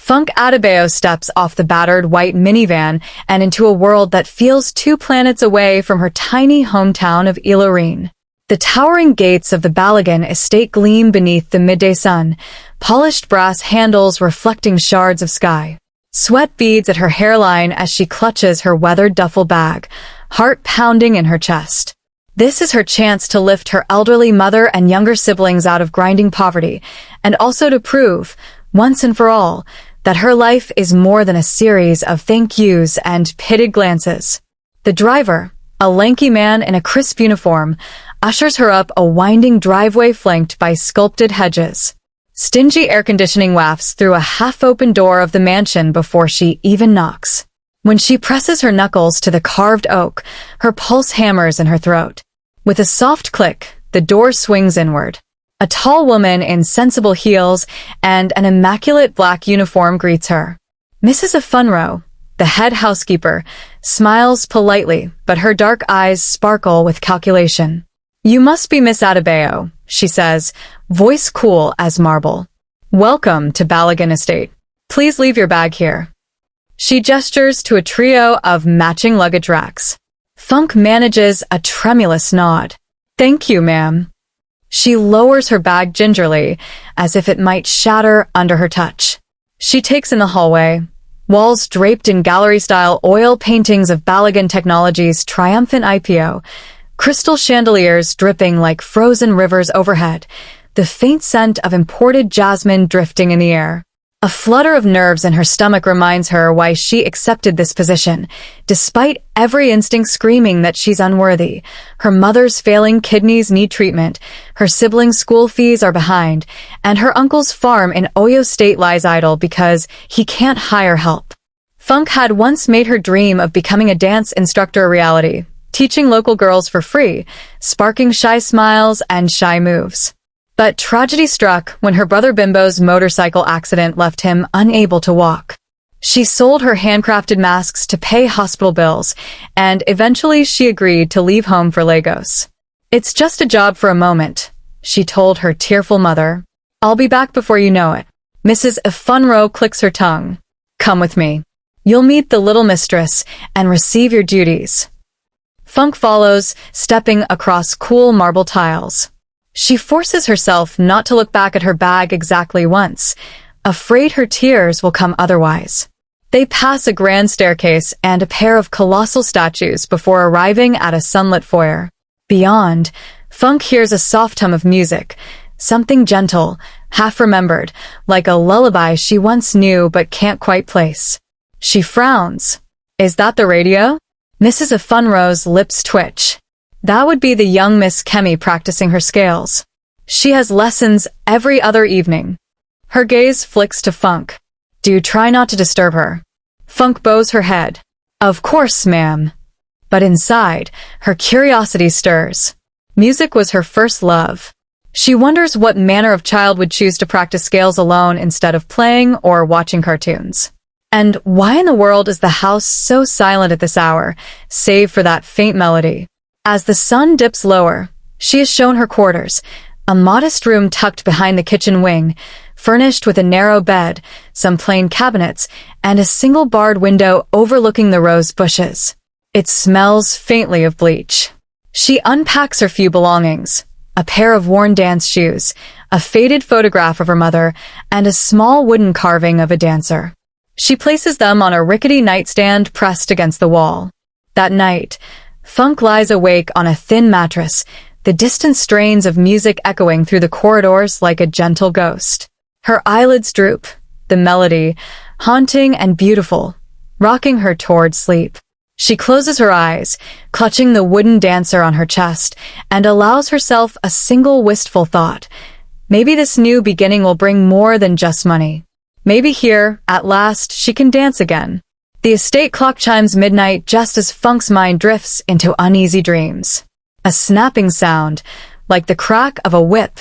Funk Adewale steps off the battered white minivan and into a world that feels 2 planets away from her tiny hometown of Ilorin. The towering gates of the Balagan estate gleam beneath the midday sun, polished brass handles reflecting shards of sky. Sweat beads at her hairline as she clutches her weathered duffel bag, heart pounding in her chest. This is her chance to lift her elderly mother and younger siblings out of grinding poverty, and also to prove, once and for all, that her life is more than a series of thank yous and pitted glances. The driver, a lanky man in a crisp uniform, ushers her up a winding driveway flanked by sculpted hedges. Stingy air conditioning wafts through a half-open door of the mansion before she even knocks. When she presses her knuckles to the carved oak, her pulse hammers in her throat. With a soft click, the door swings inward. A tall woman in sensible heels and an immaculate black uniform greets her. Mrs. Afunro, the head housekeeper, smiles politely, but her dark eyes sparkle with calculation. "You must be Miss Adewale," she says, voice cool as marble. "Welcome to Balagan Estate. Please leave your bag here." She gestures to a trio of matching luggage racks. Funk manages a tremulous nod. "Thank you, ma'am." She lowers her bag gingerly, as if it might shatter under her touch. She takes in the hallway, walls draped in gallery-style oil paintings of Balagan Technologies' triumphant IPO, crystal chandeliers dripping like frozen rivers overhead, the faint scent of imported jasmine drifting in the air. A flutter of nerves in her stomach reminds her why she accepted this position, despite every instinct screaming that she's unworthy. Her mother's failing kidneys need treatment, her siblings' school fees are behind, and her uncle's farm in Oyo State lies idle because he can't hire help. Funk had once made her dream of becoming a dance instructor a reality, teaching local girls for free, sparking shy smiles and shy moves. But tragedy struck when her brother Bimbo's motorcycle accident left him unable to walk. She sold her handcrafted masks to pay hospital bills, and eventually she agreed to leave home for Lagos. "It's just a job for a moment," she told her tearful mother. "I'll be back before you know it." Mrs. Afunro clicks her tongue. "Come with me. You'll meet the little mistress and receive your duties." Funk follows, stepping across cool marble tiles. She forces herself not to look back at her bag exactly once, afraid her tears will come otherwise. They pass a grand staircase and a pair of colossal statues before arriving at a sunlit foyer. Beyond, Funk hears a soft hum of music, something gentle, half-remembered, like a lullaby she once knew but can't quite place. She frowns. "Is that the radio?" Mrs. Afunro's lips twitch. That would be the young Miss Kemi practicing her scales. She has lessons every other evening. Her gaze flicks to Funk. "Do try not to disturb her." Funk bows her head. "Of course, ma'am." But inside, her curiosity stirs. Music was her first love. She wonders what manner of child would choose to practice scales alone instead of playing or watching cartoons. And why in the world is the house so silent at this hour, save for that faint melody? As the sun dips lower, she is shown her quarters, a modest room tucked behind the kitchen wing, furnished with a narrow bed, some plain cabinets, and a single barred window overlooking the rose bushes. It smells faintly of bleach. She unpacks her few belongings, a pair of worn dance shoes, a faded photograph of her mother, and a small wooden carving of a dancer. She places them on a rickety nightstand pressed against the wall. That night, Funk lies awake on a thin mattress, the distant strains of music echoing through the corridors like a gentle ghost. Her eyelids droop, the melody, haunting and beautiful, rocking her toward sleep. She closes her eyes, clutching the wooden dancer on her chest, and allows herself a single wistful thought. Maybe this new beginning will bring more than just money. Maybe here, at last, she can dance again. The estate clock chimes midnight just as Funk's mind drifts into uneasy dreams. A snapping sound, like the crack of a whip,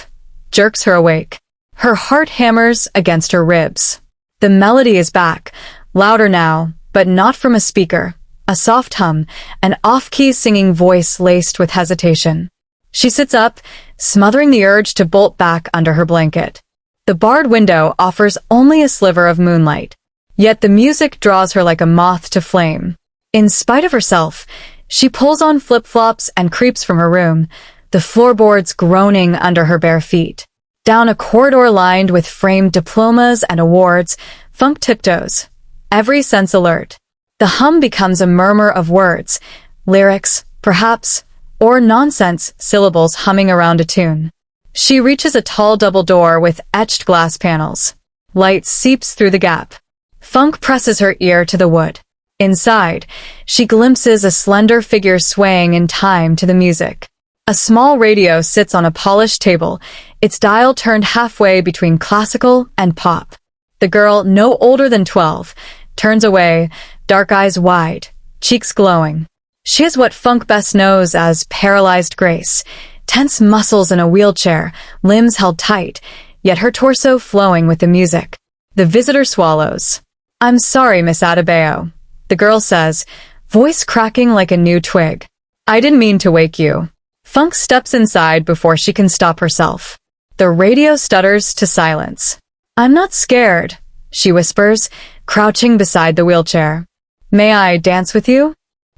jerks her awake. Her heart hammers against her ribs. The melody is back, louder now, but not from a speaker. A soft hum, an off-key singing voice laced with hesitation. She sits up, smothering the urge to bolt back under her blanket. The barred window offers only a sliver of moonlight, Yet the music draws her like a moth to flame. In spite of herself, she pulls on flip-flops and creeps from her room, the floorboards groaning under her bare feet. Down a corridor lined with framed diplomas and awards, Funk tiptoes, every sense alert. The hum becomes a murmur of words, lyrics, perhaps, or nonsense syllables humming around a tune. She reaches a tall double door with etched glass panels. Light seeps through the gap. Funk presses her ear to the wood. Inside, she glimpses a slender figure swaying in time to the music. A small radio sits on a polished table, its dial turned halfway between classical and pop. The girl, no older than 12, turns away, dark eyes wide, cheeks glowing. She has what Funk best knows as paralyzed grace, tense muscles in a wheelchair, limbs held tight, yet her torso flowing with the music. The visitor swallows. "I'm sorry, Miss Adewale," the girl says, voice cracking like a new twig. "I didn't mean to wake you." Funk steps inside before she can stop herself. The radio stutters to silence. "I'm not scared," she whispers, crouching beside the wheelchair. "May I dance with you?"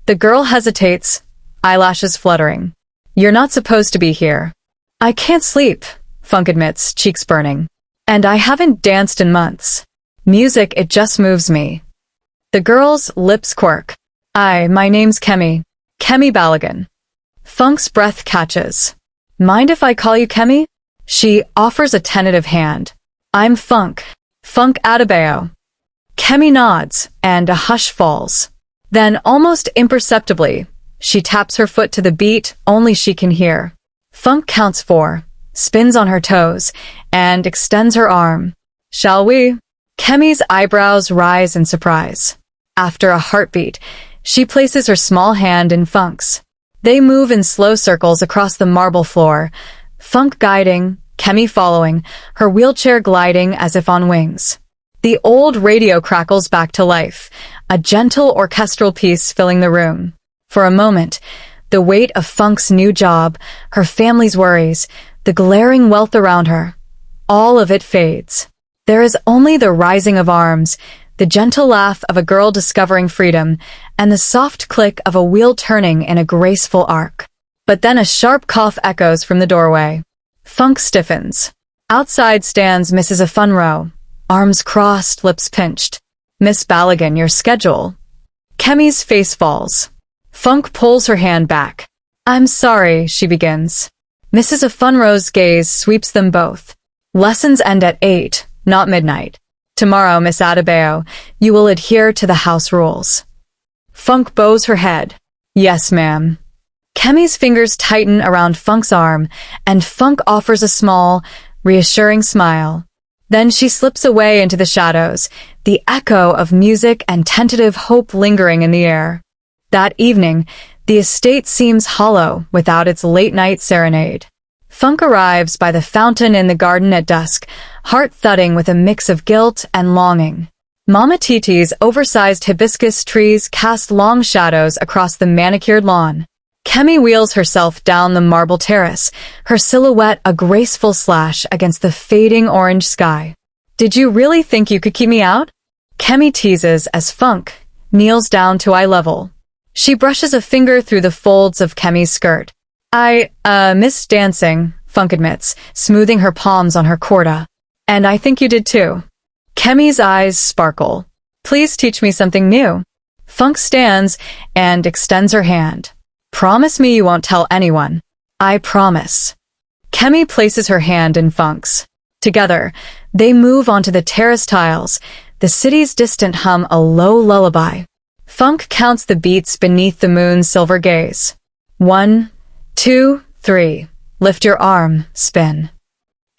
The girl hesitates, eyelashes fluttering. "You're not supposed to be here." "I can't sleep," Funk admits, cheeks burning. "And I haven't danced in months. Music, it just moves me." The girl's lips quirk. My name's Kemi. Kemi Balagan." Funk's breath catches. "Mind if I call you Kemi?" She offers a tentative hand. "I'm Funk. Funk Adewale." Kemi nods, and a hush falls. Then, almost imperceptibly, she taps her foot to the beat only she can hear. Funk counts 4, spins on her toes, and extends her arm. "Shall we?" Kemi's eyebrows rise in surprise. After a heartbeat, she places her small hand in Funk's. They move in slow circles across the marble floor, Funk guiding, Kemi following, her wheelchair gliding as if on wings. The old radio crackles back to life, a gentle orchestral piece filling the room. For a moment, the weight of Funk's new job, her family's worries, the glaring wealth around her, all of it fades. There is only the rising of arms, the gentle laugh of a girl discovering freedom, and the soft click of a wheel turning in a graceful arc. But then a sharp cough echoes from the doorway. Funk stiffens. Outside stands Mrs. Afunro, arms crossed, lips pinched. "Miss Balagan, your schedule." Kemi's face falls. Funk pulls her hand back. "I'm sorry," she begins. Mrs. Afunro's gaze sweeps them both. "Lessons end at 8, not midnight. Tomorrow, Miss Adewale, you will adhere to the house rules." Funk bows her head. "Yes, ma'am." Kemi's fingers tighten around Funk's arm, and Funk offers a small, reassuring smile. Then she slips away into the shadows, the echo of music and tentative hope lingering in the air. That evening, the estate seems hollow without its late-night serenade. Funk arrives by the fountain in the garden at dusk, heart thudding with a mix of guilt and longing. Mama Titi's oversized hibiscus trees cast long shadows across the manicured lawn. Kemi wheels herself down the marble terrace, her silhouette a graceful slash against the fading orange sky. "Did you really think you could keep me out?" Kemi teases as Funk kneels down to eye level. She brushes a finger through the folds of Kemi's skirt. I missed dancing," Funk admits, smoothing her palms on her corda. "And I think you did too." Kemi's eyes sparkle. "Please teach me something new." Funk stands and extends her hand. "Promise me you won't tell anyone." "I promise." Kemi places her hand in Funk's. Together, they move onto the terrace tiles, the city's distant hum a low lullaby. Funk counts the beats beneath the moon's silver gaze. 1, 2, 3. Lift your arm, spin.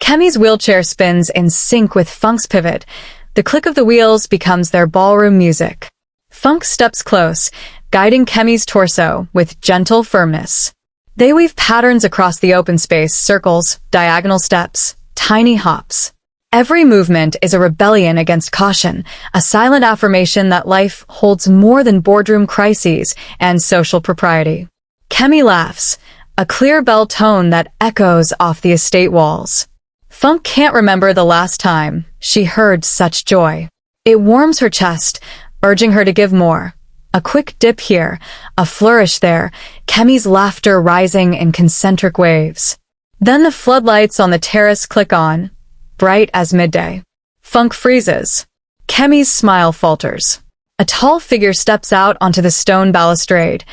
Kemi's wheelchair spins in sync with Funk's pivot. The click of the wheels becomes their ballroom music. Funk steps close, guiding Kemi's torso with gentle firmness. They weave patterns across the open space, circles, diagonal steps, tiny hops. Every movement is a rebellion against caution, a silent affirmation that life holds more than boardroom crises and social propriety. Kemi laughs, a clear bell tone that echoes off the estate walls. Funk can't remember the last time she heard such joy. It warms her chest, urging her to give more. A quick dip here, a flourish there, Kemi's laughter rising in concentric waves. Then the floodlights on the terrace click on, bright as midday. Funk freezes. Kemi's smile falters. A tall figure steps out onto the stone balustrade.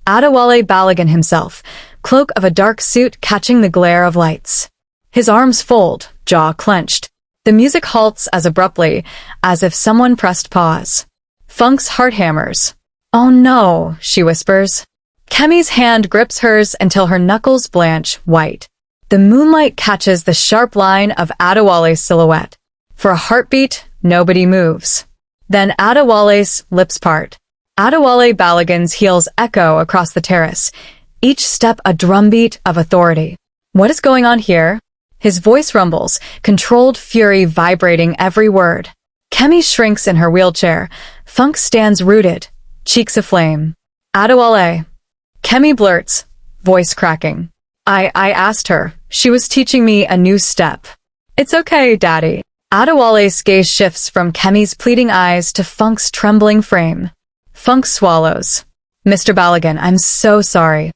Adewale Balogun himself, cloak of a dark suit catching the glare of lights. His arms fold, jaw clenched. The music halts as abruptly as if someone pressed pause. Funk's heart hammers. "Oh no," she whispers. Kemi's hand grips hers until her knuckles blanch white. The moonlight catches the sharp line of Adewale's silhouette. For a heartbeat, nobody moves. Then Adewale's lips part. Adewale Balogun's heels echo across the terrace, each step a drumbeat of authority. "What is going on here?" His voice rumbles, controlled fury vibrating every word. Kemi shrinks in her wheelchair. Funk stands rooted, cheeks aflame. "Adewale." Kemi blurts, voice cracking. I asked her. She was teaching me a new step." "It's okay, Daddy." Adewale's gaze shifts from Kemi's pleading eyes to Funk's trembling frame. Funk swallows. "Mr. Balagan, I'm so sorry."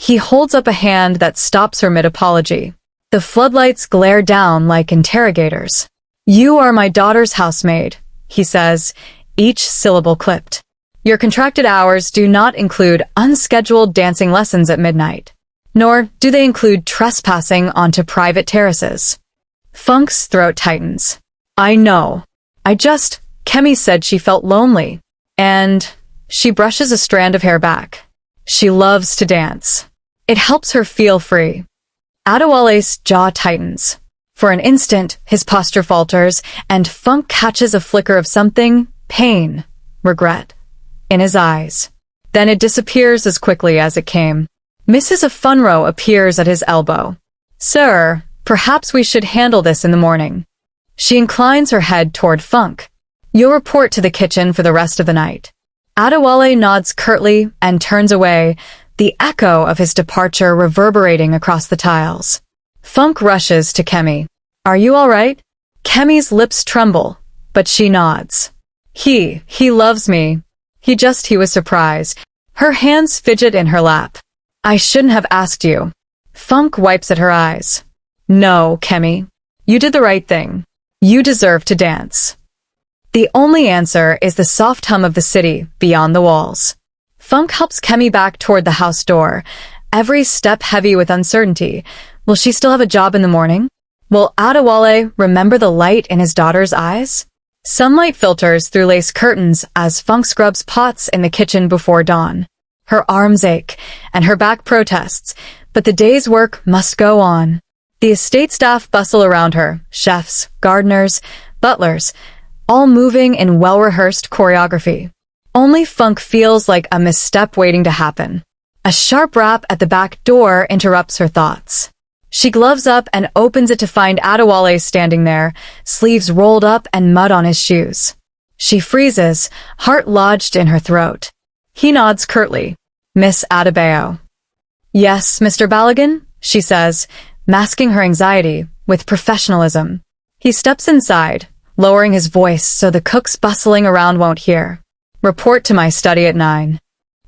He holds up a hand that stops her mid-apology. The floodlights glare down like interrogators. "You are my daughter's housemaid," he says, each syllable clipped. "Your contracted hours do not include unscheduled dancing lessons at midnight, nor do they include trespassing onto private terraces." Funk's throat tightens. "I know. Kemi said she felt lonely, and..." She brushes a strand of hair back. "She loves to dance. It helps her feel free." Adewale's jaw tightens. For an instant, his posture falters, and Funk catches a flicker of something, pain, regret, in his eyes. Then it disappears as quickly as it came. Mrs. Afunro appears at his elbow. "Sir, perhaps we should handle this in the morning." She inclines her head toward Funk. "You'll report to the kitchen for the rest of the night." Adewale nods curtly and turns away, the echo of his departure reverberating across the tiles. Funk rushes to Kemi. "Are you all right?" Kemi's lips tremble, but she nods. He loves me." He was surprised. Her hands fidget in her lap. "I shouldn't have asked you." Funk wipes at her eyes. "No, Kemi. You did the right thing. You deserve to dance." The only answer is the soft hum of the city beyond the walls. Funk helps Kemi back toward the house door, every step heavy with uncertainty. Will she still have a job in the morning? Will Adewale remember the light in his daughter's eyes? Sunlight filters through lace curtains as Funk scrubs pots in the kitchen before dawn. Her arms ache, and her back protests, but the day's work must go on. The estate staff bustle around her, chefs, gardeners, butlers, all moving in well-rehearsed choreography. Only Funk feels like a misstep waiting to happen. A sharp rap at the back door interrupts her thoughts. She gloves up and opens it to find Adewale standing there, sleeves rolled up and mud on his shoes. She freezes, heart lodged in her throat. He nods curtly. "Miss Adewale." "Yes, Mr. Balagan," she says, masking her anxiety with professionalism. He steps inside, lowering his voice so the cooks bustling around won't hear. "Report to my study at 9.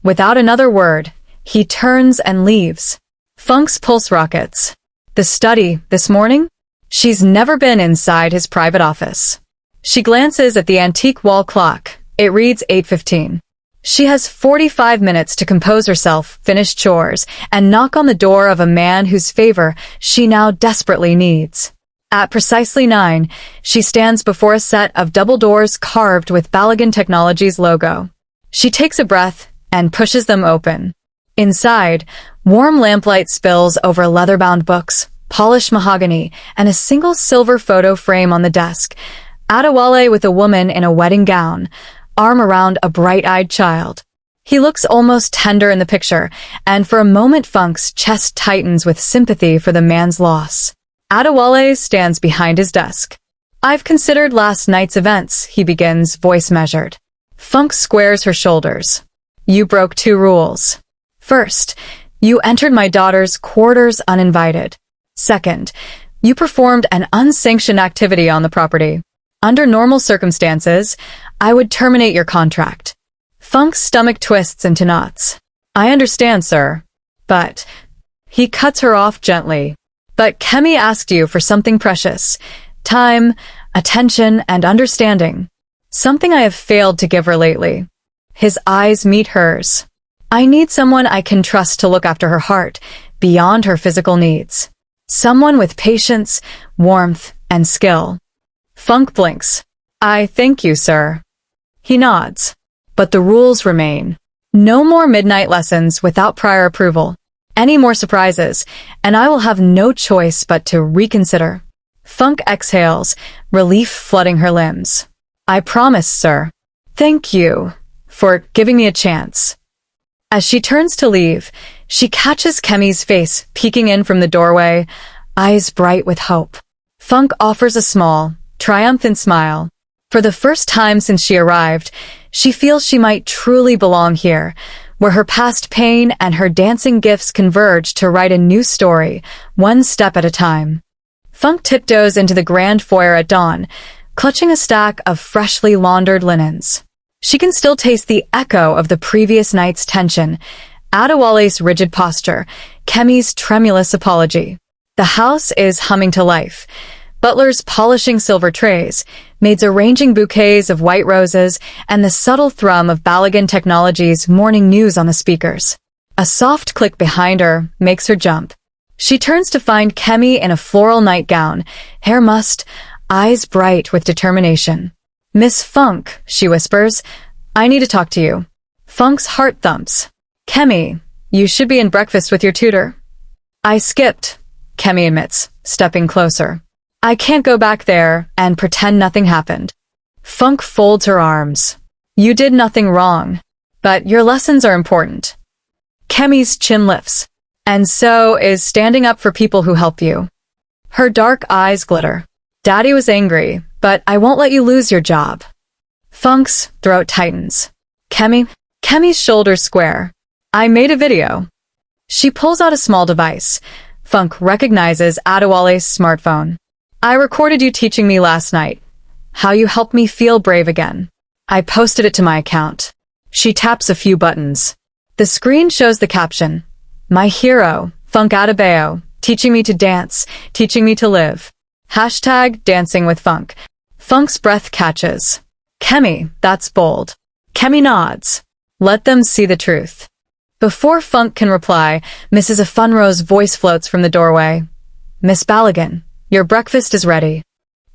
Without another word, he turns and leaves. Funk's pulse rockets. The study, this morning? She's never been inside his private office. She glances at the antique wall clock. It reads 8:15. She has 45 minutes to compose herself, finish chores, and knock on the door of a man whose favor she now desperately needs. At precisely 9, she stands before a set of double doors carved with Balagan Technologies logo. She takes a breath and pushes them open. Inside, warm lamplight spills over leather-bound books, polished mahogany, and a single silver photo frame on the desk. Adewale with a woman in a wedding gown, arm around a bright-eyed child. He looks almost tender in the picture, and for a moment Funk's chest tightens with sympathy for the man's loss. Adewale stands behind his desk. "I've considered last night's events," he begins, voice measured. Funk squares her shoulders. "You broke 2 rules. First, you entered my daughter's quarters uninvited. Second, you performed an unsanctioned activity on the property. Under normal circumstances, I would terminate your contract. Funk's stomach twists into knots. I understand, sir. But... He cuts her off gently. But Kemi asked you for something precious. Time, attention, and understanding. Something I have failed to give her lately. His eyes meet hers. I need someone I can trust to look after her heart, beyond her physical needs. Someone with patience, warmth, and skill. Funk blinks. I thank you, sir. He nods. But the rules remain. No more midnight lessons without prior approval. Any more surprises, and I will have no choice but to reconsider. Funk exhales, relief flooding her limbs. I promise, sir. Thank you for giving me a chance. As she turns to leave, she catches Kemi's face peeking in from the doorway, eyes bright with hope. Funk offers a small, triumphant smile. For the first time since she arrived, she feels she might truly belong here, where her past pain and her dancing gifts converge to write a new story, one step at a time. Funk tiptoes into the grand foyer at dawn, clutching a stack of freshly laundered linens. She can still taste the echo of the previous night's tension, Adewale's rigid posture, Kemi's tremulous apology. The house is humming to life. Butlers polishing silver trays, maids arranging bouquets of white roses, and the subtle thrum of Balagan Technology's morning news on the speakers. A soft click behind her makes her jump. She turns to find Kemi in a floral nightgown, hair mussed, eyes bright with determination. Miss Funk, she whispers, I need to talk to you. Funk's heart thumps. Kemi, you should be in breakfast with your tutor. I skipped, Kemi admits, stepping closer. I can't go back there and pretend nothing happened. Funk folds her arms. You did nothing wrong, but your lessons are important. Kemi's chin lifts, and so is standing up for people who help you. Her dark eyes glitter. Daddy was angry, but I won't let you lose your job. Funk's throat tightens. Kemi's shoulders square. I made a video. She pulls out a small device. Funk recognizes Adewale's smartphone. I recorded you teaching me last night. How you helped me feel brave again. I posted it to my account. She taps a few buttons. The screen shows the caption. My hero, Funk Adewale, teaching me to dance, teaching me to live. Hashtag dancing with Funk. Funk's breath catches. Kemi, that's bold. Kemi nods. Let them see the truth. Before Funk can reply, Mrs. Afunro's voice floats from the doorway. Miss Balagan, your breakfast is ready.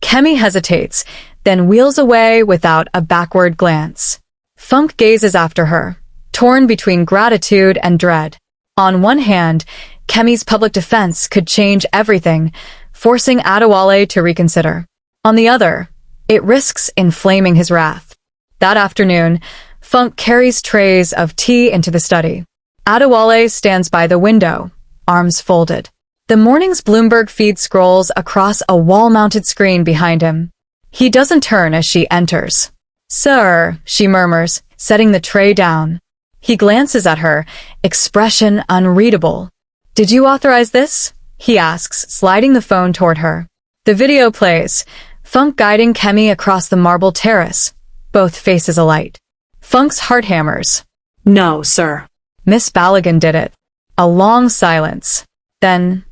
Kemi hesitates, then wheels away without a backward glance. Funk gazes after her, torn between gratitude and dread. On one hand, Kemi's public defense could change everything, forcing Adewale to reconsider. On the other, it risks inflaming his wrath. That afternoon, Funk carries trays of tea into the study. Adewale stands by the window, arms folded. The morning's Bloomberg feed scrolls across a wall-mounted screen behind him. He doesn't turn as she enters. Sir, she murmurs, setting the tray down. He glances at her, expression unreadable. Did you authorize this? He asks, sliding the phone toward her. The video plays, Funk guiding Kemi across the marble terrace, both faces alight. Funk's heart hammers. No, sir. Miss Balagan did it. A long silence. Then,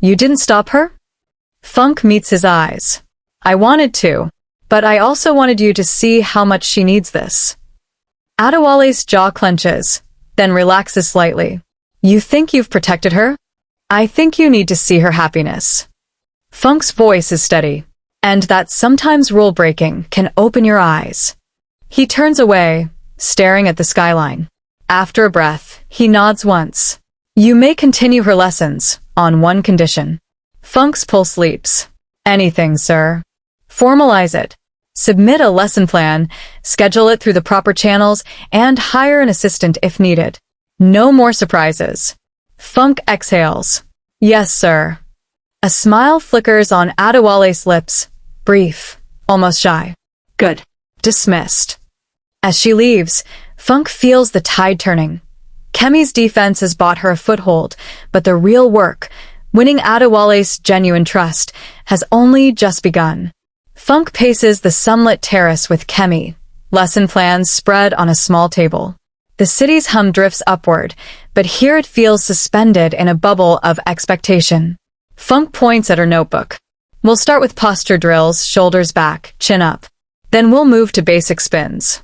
you didn't stop her? Funk meets his eyes. I wanted to, but I also wanted you to see how much she needs this. Adewale's jaw clenches, then relaxes slightly. You think you've protected her? I think you need to see her happiness. Funk's voice is steady, and that sometimes rule-breaking can open your eyes. He turns away, staring at the skyline. After a breath, he nods once. You may continue her lessons, on one condition. Funk's pulse leaps. Anything, sir. Formalize it. Submit a lesson plan, schedule it through the proper channels, and hire an assistant if needed. No more surprises. Funk exhales. Yes, sir. A smile flickers on Adewale's lips, brief, almost shy. Good. Dismissed. As she leaves, Funk feels the tide turning. Kemi's defense has bought her a foothold, but the real work, winning Adewale's genuine trust, has only just begun. Funk paces the sunlit terrace with Kemi, lesson plans spread on a small table. The city's hum drifts upward, but here it feels suspended in a bubble of expectation. Funk points at her notebook. We'll start with posture drills, shoulders back, chin up. Then we'll move to basic spins.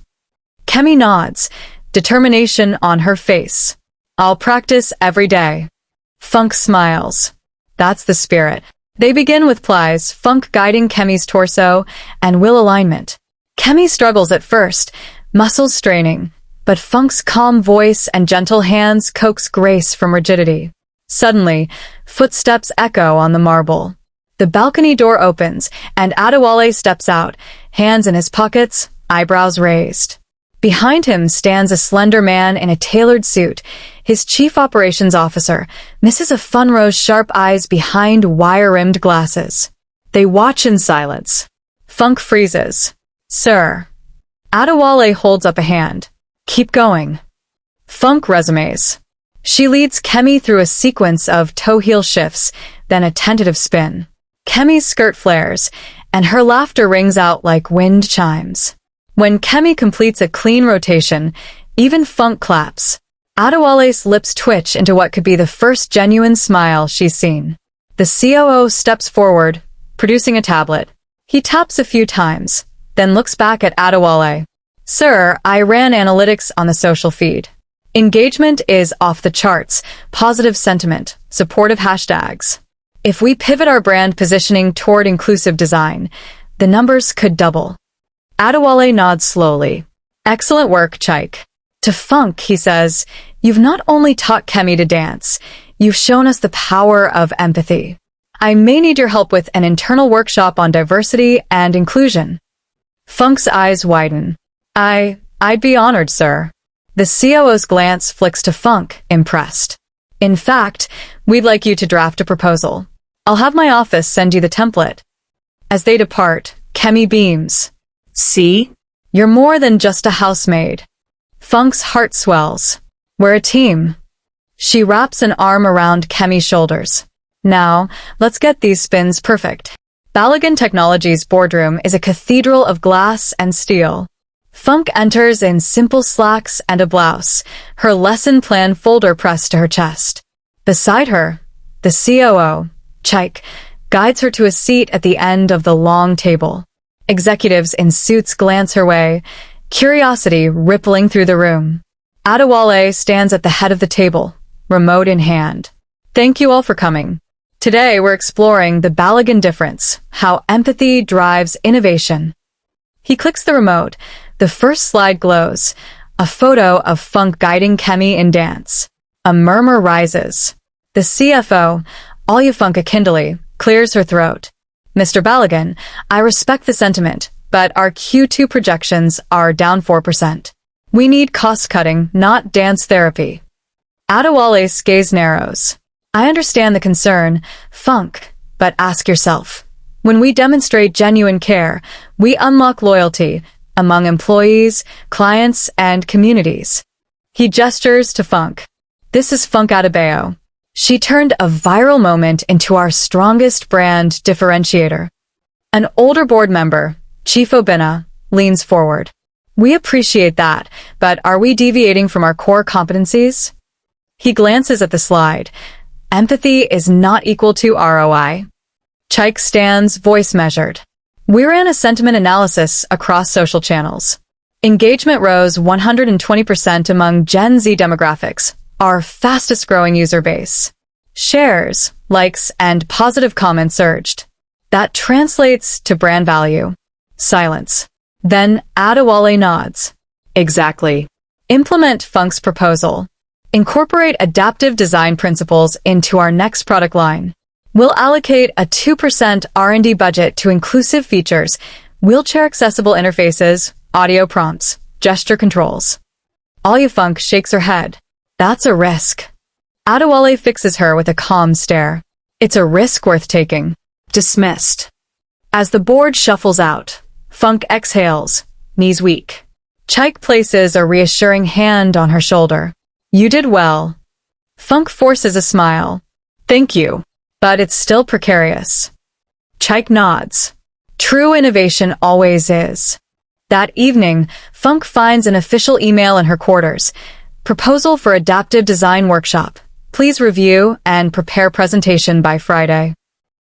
Kemi nods, determination on her face. I'll practice every day. Funk smiles. That's the spirit. They begin with plies, Funk guiding Kemi's torso, and will alignment. Kemi struggles at first, muscles straining, but Funk's calm voice and gentle hands coax grace from rigidity. Suddenly, footsteps echo on the marble. The balcony door opens, and Adewale steps out, hands in his pockets, eyebrows raised. Behind him stands a slender man in a tailored suit, his chief operations officer, Mrs. Afunro's sharp eyes behind wire-rimmed glasses. They watch in silence. Funk freezes. Sir. Adewale holds up a hand. Keep going. Funk resumes. She leads Kemi through a sequence of toe-heel shifts, then a tentative spin. Kemi's skirt flares, and her laughter rings out like wind chimes. When Kemi completes a clean rotation, even Funk claps. Adewale's lips twitch into what could be the first genuine smile she's seen. The COO steps forward, producing a tablet. He taps a few times, then looks back at Adewale. Sir, I ran analytics on the social feed. Engagement is off the charts, positive sentiment, supportive hashtags. If we pivot our brand positioning toward inclusive design, the numbers could double. Adewale nods slowly. Excellent work, Chike. To Funk, he says, you've not only taught Kemi to dance, you've shown us the power of empathy. I may need your help with an internal workshop on diversity and inclusion. Funk's eyes widen. I'd be honored, sir. The COO's glance flicks to Funk, impressed. In fact, we'd like you to draft a proposal. I'll have my office send you the template. As they depart, Kemi beams. See? You're more than just a housemaid. Funk's heart swells. We're a team. She wraps an arm around Kemi's shoulders. Now, let's get these spins perfect. Balagan Technologies' boardroom is a cathedral of glass and steel. Funk enters in simple slacks and a blouse, her lesson plan folder pressed to her chest. Beside her, the COO, Chike, guides her to a seat at the end of the long table. Executives in suits glance her way, curiosity rippling through the room. Adewale stands at the head of the table, remote in hand. Thank you all for coming. Today we're exploring the Balagan difference, how empathy drives innovation. He clicks the remote. The first slide glows, a photo of Funk guiding Kemi in dance. A murmur rises. The CFO, Alya Funke Kindly, clears her throat. Mr. Balagan, I respect the sentiment, but our Q2 projections are down 4%. We need cost-cutting, not dance therapy. Adewale's gaze narrows. I understand the concern, Funk, but ask yourself. When we demonstrate genuine care, we unlock loyalty among employees, clients, and communities. He gestures to Funk. This is Funk Adewale. She turned a viral moment into our strongest brand differentiator. An older board member, Chief Obinna, leans forward. We appreciate that, but are we deviating from our core competencies? He glances at the slide. Empathy is not equal to ROI. Chike stands, voice measured. We ran a sentiment analysis across social channels. Engagement rose 120% among Gen Z demographics, our fastest growing user base. Shares, likes, and positive comments surged. That translates to brand value. Silence. Then Adewale nods. Exactly. Implement Funk's proposal. Incorporate adaptive design principles into our next product line. We'll allocate a 2% R&D budget to inclusive features, wheelchair-accessible interfaces, audio prompts, gesture controls. Alya Funk shakes her head. That's a risk. Adewale fixes her with a calm stare. It's a risk worth taking. Dismissed. As the board shuffles out, Funk exhales, knees weak. Chike places a reassuring hand on her shoulder. You did well. Funk forces a smile. Thank you. But it's still precarious. Chike nods. True innovation always is. That evening, Funke finds an official email in her quarters. Proposal for adaptive design workshop. Please review and prepare presentation by Friday.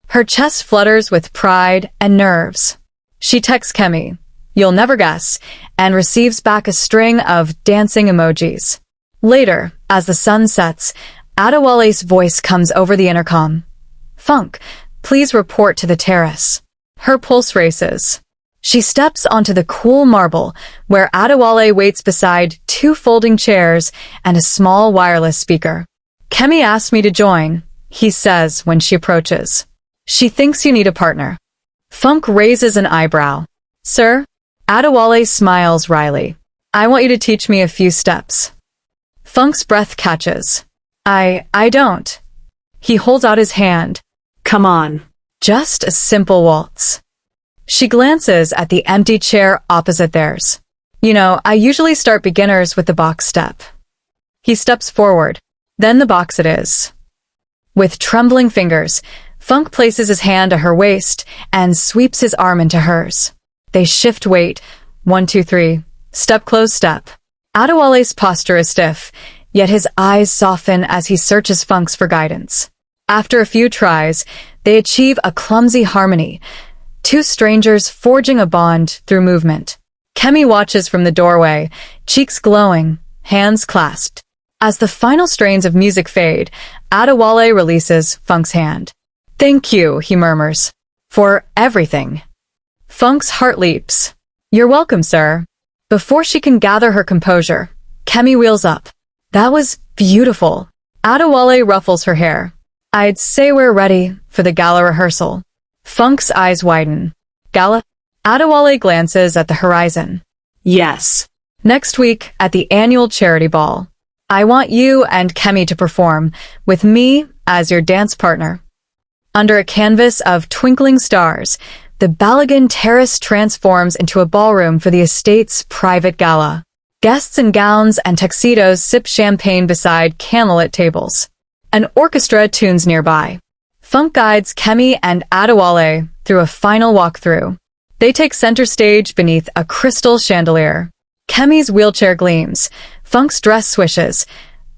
Her chest flutters with pride and nerves. She texts Kemi, "You'll never guess," and receives back a string of dancing emojis. Later, as the sun sets, Adewale's voice comes over the intercom. "Funke, please report to the terrace." Her pulse races. She steps onto the cool marble, where Adewale waits beside 2 folding chairs and a small wireless speaker. "Kemi asked me to join," he says when she approaches. "She thinks you need a partner." Funke raises an eyebrow. "Sir?" Adewale smiles wryly. "I want you to teach me a few steps." Funke's breath catches. I don't." He holds out his hand. "Come on." Just a simple waltz. She glances at the empty chair opposite theirs. "You know, I usually start beginners with the box step." He steps forward. Then the box it is. With trembling fingers, Funke places his hand to her waist and sweeps his arm into hers. They shift weight. 1, 2, 3. Step, close, step. Adewale's posture is stiff, yet his eyes soften as he searches Funke's for guidance. After a few tries, they achieve a clumsy harmony, 2 strangers forging a bond through movement. Kemi watches from the doorway, cheeks glowing, hands clasped. As the final strains of music fade, Adewale releases Funke's hand. "Thank you," he murmurs, "for everything." Funke's heart leaps. "You're welcome, sir." Before she can gather her composure, Kemi wheels up. "That was beautiful." Adewale ruffles her hair. "I'd say we're ready for the gala rehearsal." Funke's eyes widen. "Gala?" Adewale glances at the horizon. "Yes. Next week at the annual charity ball. I want you and Kemi to perform, with me as your dance partner." Under a canvas of twinkling stars, the Balagan terrace transforms into a ballroom for the estate's private gala. Guests in gowns and tuxedos sip champagne beside candlelit tables. An orchestra tunes nearby. Funke guides Kemi and Adewale through a final walkthrough. They take center stage beneath a crystal chandelier. Kemi's wheelchair gleams. Funke's dress swishes.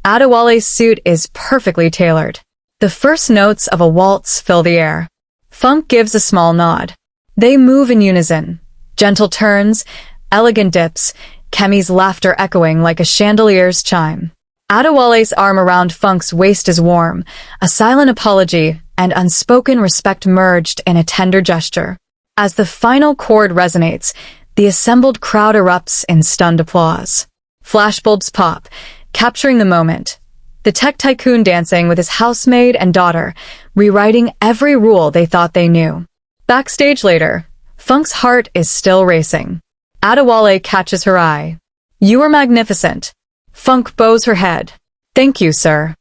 Adewale's suit is perfectly tailored. The first notes of a waltz fill the air. Funke gives a small nod. They move in unison. Gentle turns, elegant dips, Kemi's laughter echoing like a chandelier's chime. Adewale's arm around Funke's waist is warm, a silent apology and unspoken respect merged in a tender gesture. As the final chord resonates, the assembled crowd erupts in stunned applause. Flashbulbs pop, capturing the moment. The tech tycoon dancing with his housemaid and daughter, rewriting every rule they thought they knew. Backstage later, Funke's heart is still racing. Adewale catches her eye. "You were magnificent." Funke bows her head. "Thank you, sir."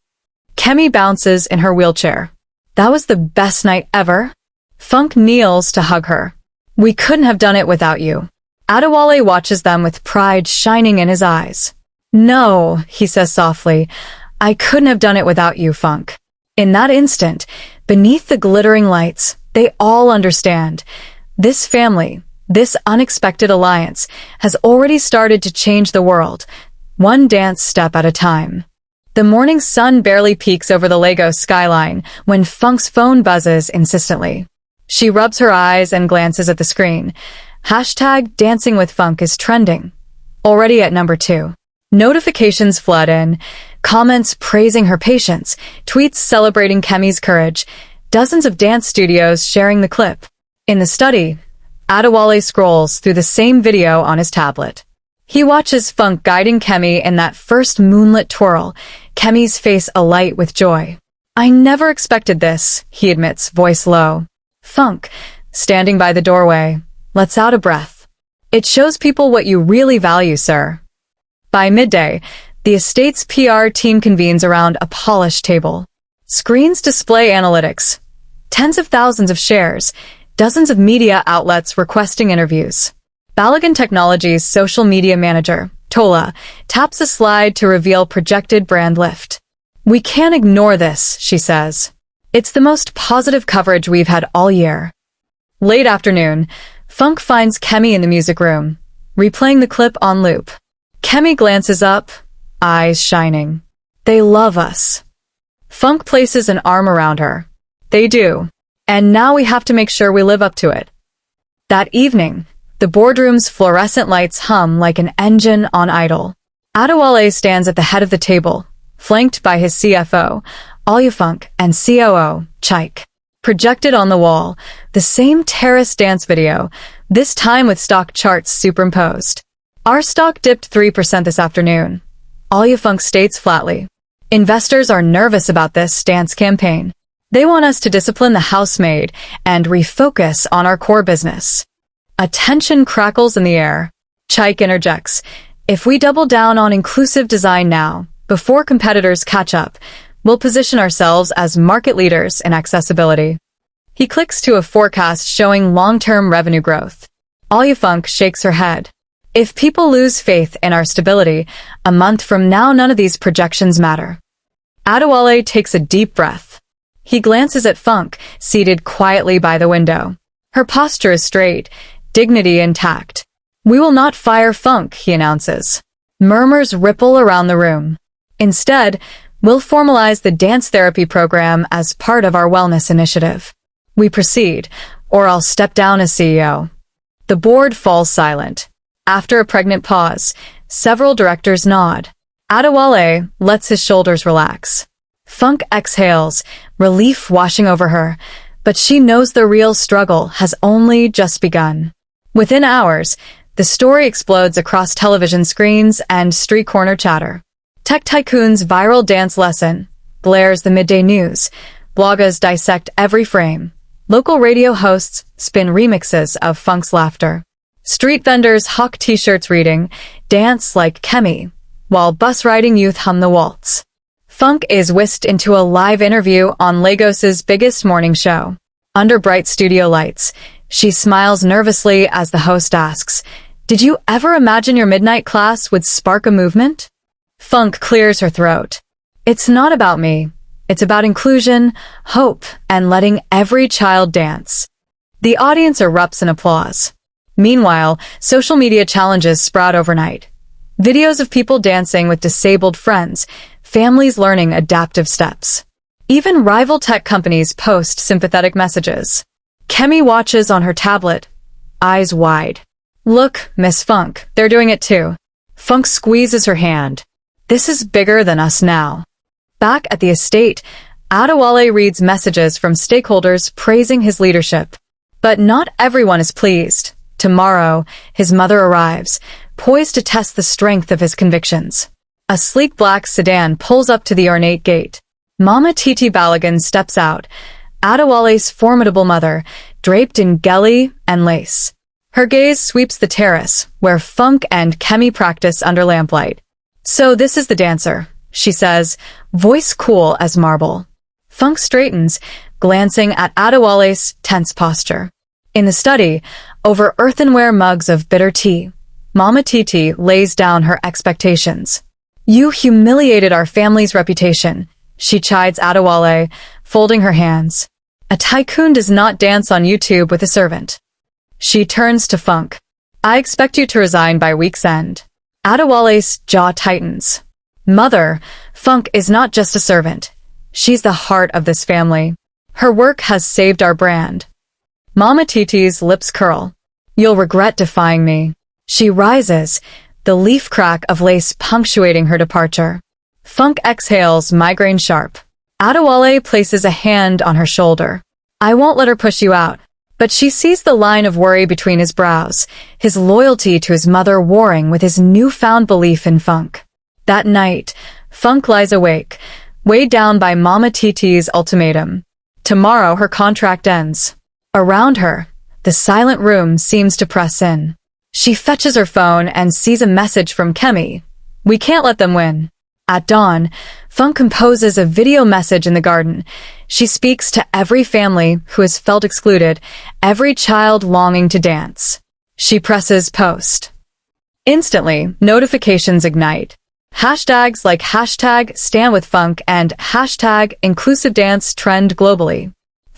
Kemi bounces in her wheelchair. "That was the best night ever." Funke kneels to hug her. "We couldn't have done it without you." Adewale watches them with pride shining in his eyes. "No," he says softly, "I couldn't have done it without you, Funke." In that instant, beneath the glittering lights, they all understand. This family, this unexpected alliance, has already started to change the world, one dance step at a time. The morning sun barely peeks over the Lagos skyline when Funke's phone buzzes insistently. She rubs her eyes and glances at the screen. Hashtag Dancing with Funke is trending, already at number 2. Notifications flood in, comments praising her patience, tweets celebrating Kemi's courage, dozens of dance studios sharing the clip. In the study, Adewale scrolls through the same video on his tablet. He watches Funke guiding Kemi in that first moonlit twirl, Kemi's face alight with joy. "I never expected this," he admits, voice low. Funke, standing by the doorway, lets out a breath. "It shows people what you really value, sir." By midday, the estate's PR team convenes around a polished table. Screens display analytics, tens of thousands of shares, dozens of media outlets requesting interviews. Balagan Technologies' social media manager, Tola, taps a slide to reveal projected brand lift. "We can't ignore this," she says. "It's the most positive coverage we've had all year." Late afternoon, Funk finds Kemi in the music room, replaying the clip on loop. Kemi glances up, eyes shining. They love us. Funk places an arm around her. They do. And now we have to make sure we live up to it. That evening, the boardroom's fluorescent lights hum like an engine on idle. Adewale stands at the head of the table, flanked by his CFO, Funk, and COO, Chike. Projected on the wall, the same terrace dance video, this time with stock charts superimposed. Our stock dipped 3% this afternoon. Funk states flatly. Investors are nervous about this dance campaign. They want us to discipline the housemaid and refocus on our core business. A tension crackles in the air. Chike interjects. If we double down on inclusive design now, before competitors catch up, we'll position ourselves as market leaders in accessibility. He clicks to a forecast showing long-term revenue growth. Funk shakes her head. If people lose faith in our stability, a month from now none of these projections matter. Adewale takes a deep breath. He glances at Funk, seated quietly by the window. Her posture is straight, dignity intact. We will not fire Funk, he announces. Murmurs ripple around the room. Instead, we'll formalize the dance therapy program as part of our wellness initiative. We proceed, or I'll step down as CEO. The board falls silent. After a pregnant pause, several directors nod. Adewale lets his shoulders relax. Funk exhales, relief washing over her, but she knows the real struggle has only just begun. Within hours, the story explodes across television screens and street corner chatter. Tech tycoon's viral dance lesson blares the midday news. Bloggers dissect every frame. Local radio hosts spin remixes of Funk's laughter. Street vendors hawk t-shirts reading, "Dance like Kemi," while bus-riding youth hum the waltz. Funk is whisked into a live interview on Lagos's biggest morning show. Under bright studio lights, she smiles nervously as the host asks, "Did you ever imagine your midnight class would spark a movement?" Funk clears her throat. "It's not about me. It's about inclusion, hope, and letting every child dance." The audience erupts in applause. Meanwhile, social media challenges sprout overnight. Videos of people dancing with disabled friends, families learning adaptive steps. Even rival tech companies post sympathetic messages. Kemi watches on her tablet, eyes wide. "Look, Miss Funk, they're doing it too." Funk squeezes her hand. "This is bigger than us now." Back at the estate, Adewale reads messages from stakeholders praising his leadership. But not everyone is pleased. Tomorrow, his mother arrives, poised to test the strength of his convictions. A sleek black sedan pulls up to the ornate gate. Mama Titi Balagan steps out, Adewale's formidable mother, draped in geli and lace. Her gaze sweeps the terrace, where Funk and Kemi practice under lamplight. "So this is the dancer," she says, voice cool as marble. Funk straightens, glancing at Adewale's tense posture. In the study, over earthenware mugs of bitter tea, Mama Titi lays down her expectations. "You humiliated our family's reputation," she chides Adewale, folding her hands. "A tycoon does not dance on YouTube with a servant." She turns to Funk. "I expect you to resign by week's end." Adewale's jaw tightens. "Mother, Funk is not just a servant. She's the heart of this family. Her work has saved our brand." Mama Titi's lips curl. "You'll regret defying me." She rises, the leaf crack of lace punctuating her departure. Funk exhales, migraine sharp. Adewale places a hand on her shoulder. "I won't let her push you out." But she sees the line of worry between his brows, his loyalty to his mother warring with his newfound belief in Funk. That night, Funk lies awake, weighed down by Mama Titi's ultimatum. Tomorrow her contract ends. Around her, the silent room seems to press in. She fetches her phone and sees a message from Kemi. "We can't let them win." At dawn, Funk composes a video message in the garden. She speaks to every family who has felt excluded, every child longing to dance. She presses post. Instantly, notifications ignite. Hashtags like hashtag #StandWithFunk and hashtag #InclusiveDance trend globally.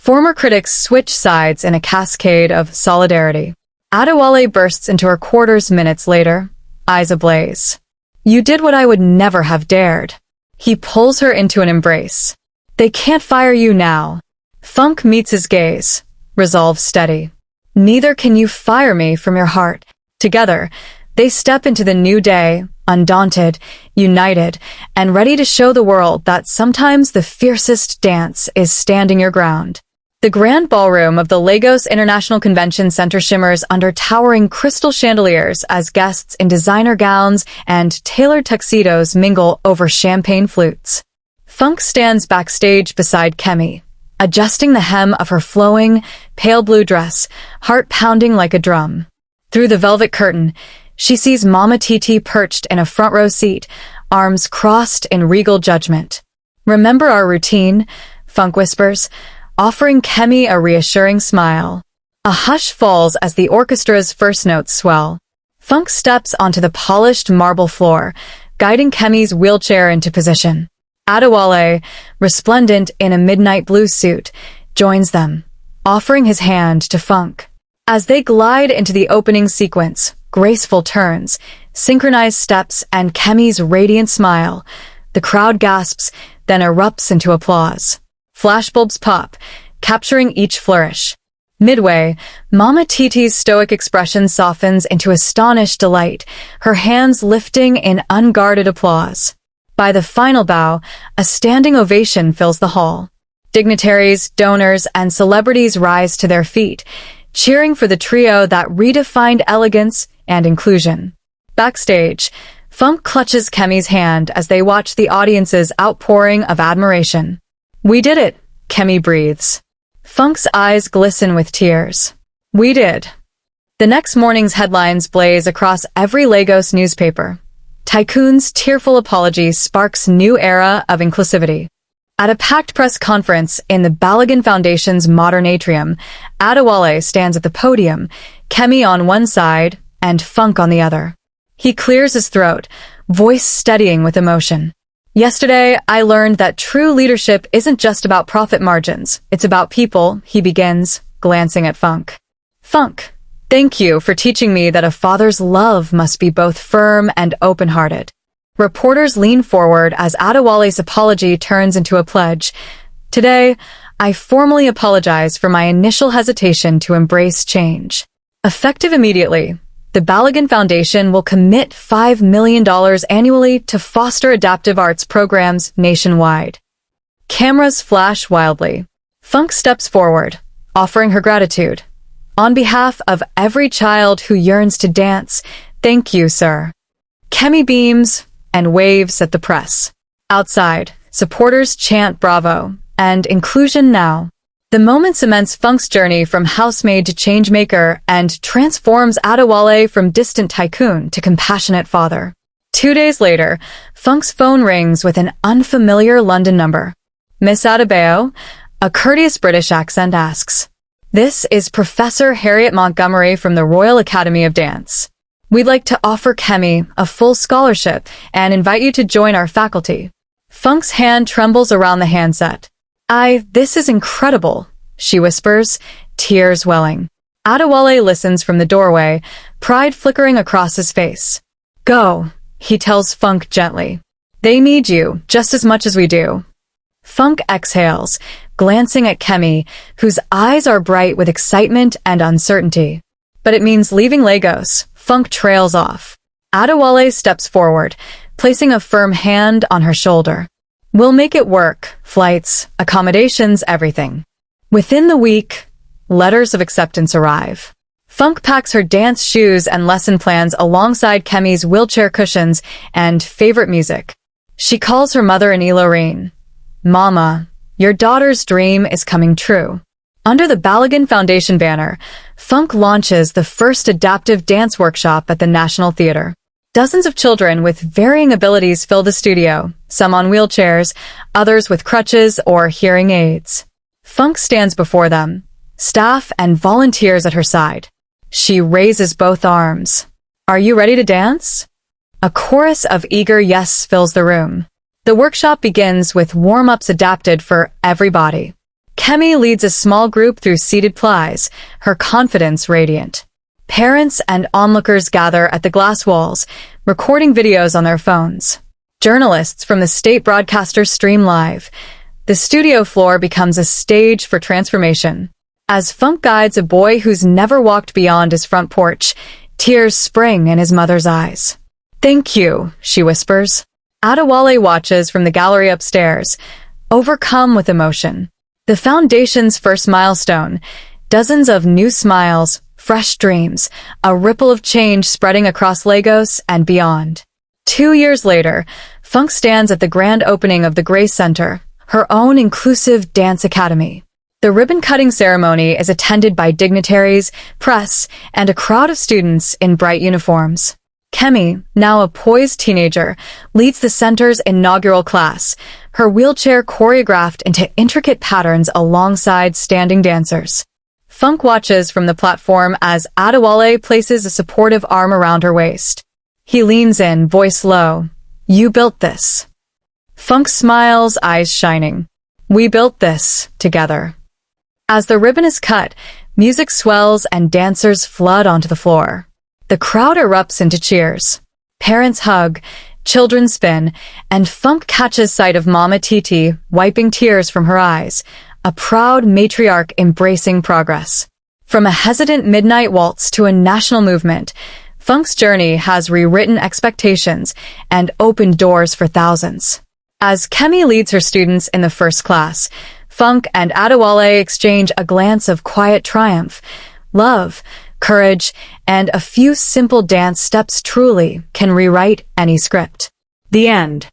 Former critics switch sides in a cascade of solidarity. Adewale bursts into her quarters minutes later, eyes ablaze. "You did what I would never have dared." He pulls her into an embrace. "They can't fire you now." Funke meets his gaze, resolve steady. "Neither can you fire me from your heart." Together, they step into the new day, undaunted, united, and ready to show the world that sometimes the fiercest dance is standing your ground. The grand ballroom of the Lagos International Convention Center shimmers under towering crystal chandeliers as guests in designer gowns and tailored tuxedos mingle over champagne flutes. Funke stands backstage beside Kemi, adjusting the hem of her flowing, pale blue dress, heart pounding like a drum. Through the velvet curtain, she sees Mama Titi perched in a front row seat, arms crossed in regal judgment. "Remember our routine?" Funke whispers, offering Kemi a reassuring smile. A hush falls as the orchestra's first notes swell. Funke steps onto the polished marble floor, guiding Kemi's wheelchair into position. Adewale, resplendent in a midnight blue suit, joins them, offering his hand to Funke. As they glide into the opening sequence, graceful turns, synchronized steps, and Kemi's radiant smile, the crowd gasps, then erupts into applause. Flashbulbs pop, capturing each flourish. Midway, Mama Titi's stoic expression softens into astonished delight, her hands lifting in unguarded applause. By the final bow, a standing ovation fills the hall. Dignitaries, donors, and celebrities rise to their feet, cheering for the trio that redefined elegance and inclusion. Backstage, Funke clutches Kemi's hand as they watch the audience's outpouring of admiration. "We did it," Kemi breathes. Funke's eyes glisten with tears. "We did." The next morning's headlines blaze across every Lagos newspaper. Tycoon's tearful apology sparks new era of inclusivity. At a packed press conference in the Balagan Foundation's modern atrium, Adewale stands at the podium, Kemi on one side and Funke on the other. He clears his throat, voice steadying with emotion. "Yesterday, I learned that true leadership isn't just about profit margins. It's about people," he begins, glancing at Funke. "Funke, thank you for teaching me that a father's love must be both firm and open-hearted." Reporters lean forward as Adewale's apology turns into a pledge. "Today, I formally apologize for my initial hesitation to embrace change." Effective immediately, the Balagan Foundation will commit $5 million annually to foster adaptive arts programs nationwide. Cameras flash wildly. Funke steps forward, offering her gratitude. "On behalf of every child who yearns to dance, thank you, sir." Kemi beams and waves at the press. Outside, supporters chant bravo and inclusion now. The moment cements Funke's journey from housemaid to changemaker and transforms Adewale from distant tycoon to compassionate father. 2 days later, Funke's phone rings with an unfamiliar London number. "Miss Adewale?" A courteous British accent asks. "This is Professor Harriet Montgomery from the Royal Academy of Dance. We'd like to offer Kemi a full scholarship and invite you to join our faculty." Funke's hand trembles around the handset. This is incredible," she whispers, tears welling. Adewale listens from the doorway, pride flickering across his face. "Go," he tells Funke gently. "They need you just as much as we do." Funke exhales, glancing at Kemi, whose eyes are bright with excitement and uncertainty. But it means leaving Lagos. Funke trails off. Adewale steps forward, placing a firm hand on her shoulder. "We'll make it work. Flights, accommodations, everything." Within the week, letters of acceptance arrive. Funke packs her dance shoes and lesson plans alongside Kemi's wheelchair cushions and favorite music. She calls her mother in Ilorin. "Mama, your daughter's dream is coming true." Under the Balagan Foundation banner, Funke launches the first adaptive dance workshop at the National Theatre. Dozens of children with varying abilities fill the studio, some on wheelchairs, others with crutches or hearing aids. Funke stands before them, staff and volunteers at her side. She raises both arms. "Are you ready to dance?" A chorus of eager yes fills the room. The workshop begins with warm-ups adapted for everybody. Kemi leads a small group through seated plies, her confidence radiant. Parents and onlookers gather at the glass walls, recording videos on their phones. Journalists from the state broadcasters stream live. The studio floor becomes a stage for transformation. As Funke guides a boy who's never walked beyond his front porch, tears spring in his mother's eyes. "Thank you," she whispers. Adewale watches from the gallery upstairs, overcome with emotion. The foundation's first milestone, dozens of new smiles, fresh dreams, a ripple of change spreading across Lagos and beyond. 2 years later, Funke stands at the grand opening of the Grace Center, her own inclusive dance academy. The ribbon-cutting ceremony is attended by dignitaries, press, and a crowd of students in bright uniforms. Kemi, now a poised teenager, leads the center's inaugural class, her wheelchair choreographed into intricate patterns alongside standing dancers. Funke watches from the platform as Adewale places a supportive arm around her waist. He leans in, voice low. "You built this." Funke smiles, eyes shining. "We built this together." As the ribbon is cut, music swells and dancers flood onto the floor. The crowd erupts into cheers. Parents hug, children spin, and Funke catches sight of Mama Titi wiping tears from her eyes, a proud matriarch embracing progress. From a hesitant midnight waltz to a national movement, Funke's journey has rewritten expectations and opened doors for thousands. As Kemi leads her students in the first class, Funke and Adewale exchange a glance of quiet triumph, love, courage, and a few simple dance steps truly can rewrite any script. The end.